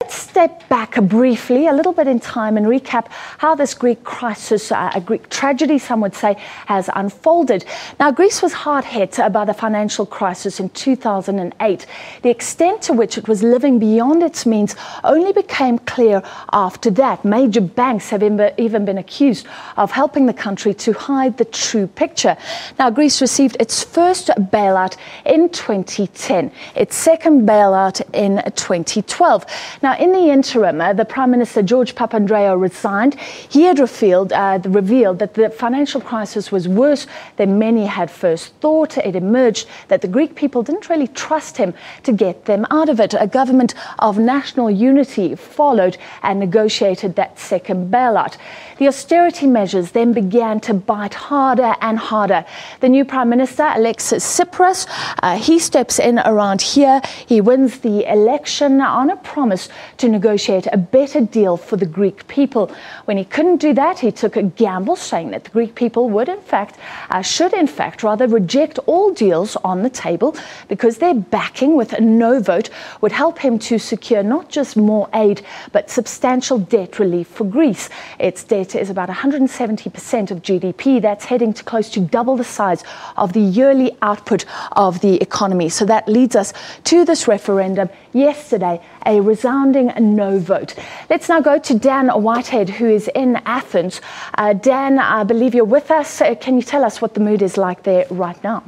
Step back briefly, a little bit in time, and recap how this Greek crisis, a Greek tragedy, some would say, has unfolded. Now, Greece was hard hit by the financial crisis in 2008. The extent to which it was living beyond its means only became clear after that. Major banks have even been accused of helping the country to hide the true picture. Now, Greece received its first bailout in 2010, its second bailout in 2012. Now, in the interim, the Prime Minister, George Papandreou, resigned. He had revealed that the financial crisis was worse than many had first thought. It emerged that the Greek people didn't really trust him to get them out of it. A government of national unity followed and negotiated that second bailout. The austerity measures then began to bite harder and harder. The new Prime Minister, Alexis Tsipras, he steps in around here. He wins the election on a promise to negotiate a better deal for the Greek people. When he couldn't do that, he took a gamble, saying that the Greek people should in fact rather reject all deals on the table, because their backing with a no vote would help him to secure not just more aid, but substantial debt relief for Greece. Its debt is about 170% of GDP. That's heading to close to double the size of the yearly output of the economy. So that leads us to this referendum yesterday, a resounding no vote. Let's now go to Dan Whitehead, who is in Athens. Dan, I believe you're with us. Can you tell us what the mood is like there right now?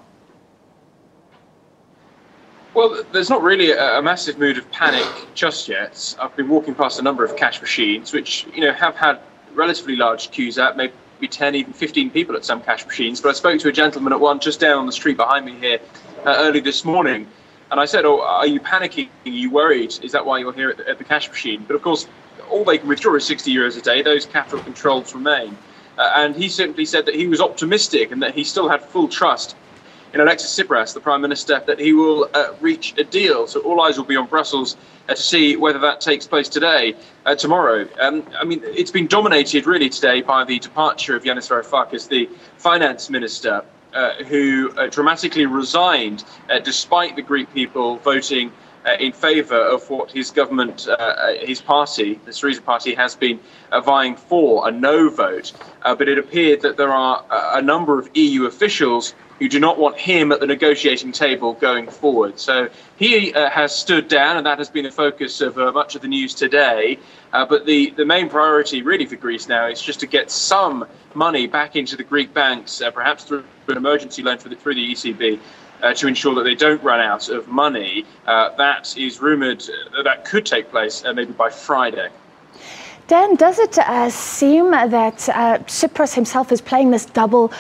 Well, there's not really a massive mood of panic just yet. I've been walking past a number of cash machines, which, have had relatively large queues at, maybe 10, even 15 people at some cash machines. But I spoke to a gentleman at one just down on the street behind me here early this morning. And I said, "Oh, are you panicking? Are you worried? Is that why you're here at the cash machine?" But of course, all they can withdraw is 60 euros a day. Those capital controls remain. And he simply said that he was optimistic and that he still had full trust in Alexis Tsipras, the Prime Minister, that he will reach a deal. So all eyes will be on Brussels to see whether that takes place tomorrow. It's been dominated really today by the departure of Yanis Varoufakis, the finance minister, who dramatically resigned despite the Greek people voting in favour of what his government, his party, the Syriza party, has been vying for, a no vote. But it appeared that there are a number of EU officials who do not want him at the negotiating table going forward. So he has stood down, and that has been the focus of much of the news today. But the main priority really for Greece now is just to get some money back into the Greek banks, perhaps through an emergency loan through the ECB, to ensure that they don't run out of money. That is rumoured that could take place maybe by Friday. Dan, does it seem that Tsipras himself is playing this double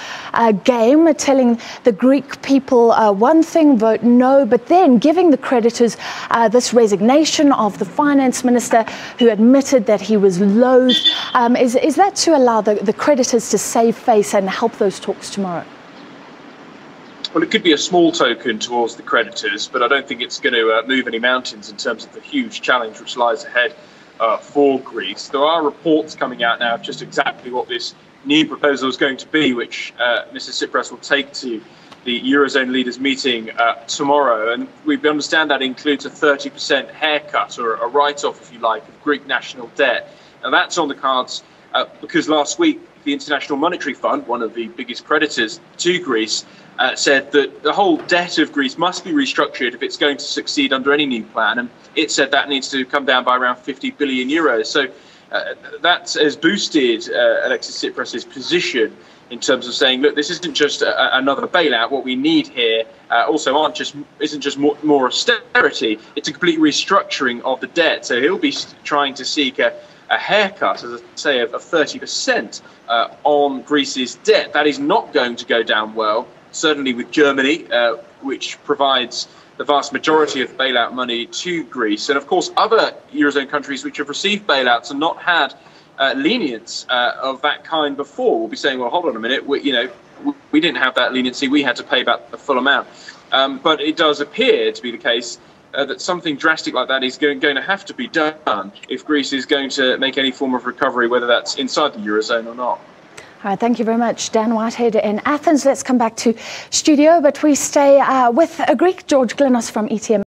game, telling the Greek people one thing, vote no, but then giving the creditors this resignation of the finance minister, who admitted that he was loathed? Is that to allow the creditors to save face and help those talks tomorrow? Well, it could be a small token towards the creditors, but I don't think it's going to move any mountains in terms of the huge challenge which lies ahead for Greece. There are reports coming out now of just exactly what this new proposal is going to be, which Mr. Tsipras will take to the Eurozone leaders meeting tomorrow. And we understand that includes a 30% haircut, or a write-off, if you like, of Greek national debt. And that's on the cards because last week the International Monetary Fund, one of the biggest creditors to Greece, said that the whole debt of Greece must be restructured if it's going to succeed under any new plan. And it said that needs to come down by around 50 billion euros. So that has boosted Alexis Tsipras' position in terms of saying, look, this isn't just another bailout. What we need here isn't just more austerity. It's a complete restructuring of the debt. So he'll be trying to seek a haircut, as I say, of 30% on Greece's debt. That is not going to go down well, certainly with Germany, which provides the vast majority of bailout money to Greece. And of course, other Eurozone countries which have received bailouts and not had lenience of that kind before will be saying, well, hold on a minute, we didn't have that leniency, we had to pay back the full amount. But it does appear to be the case that something drastic like that is going to have to be done if Greece is going to make any form of recovery, whether that's inside the Eurozone or not. All right, thank you very much, Dan Whitehead in Athens. Let's come back to studio, but we stay with a Greek, George Glinos from ETM.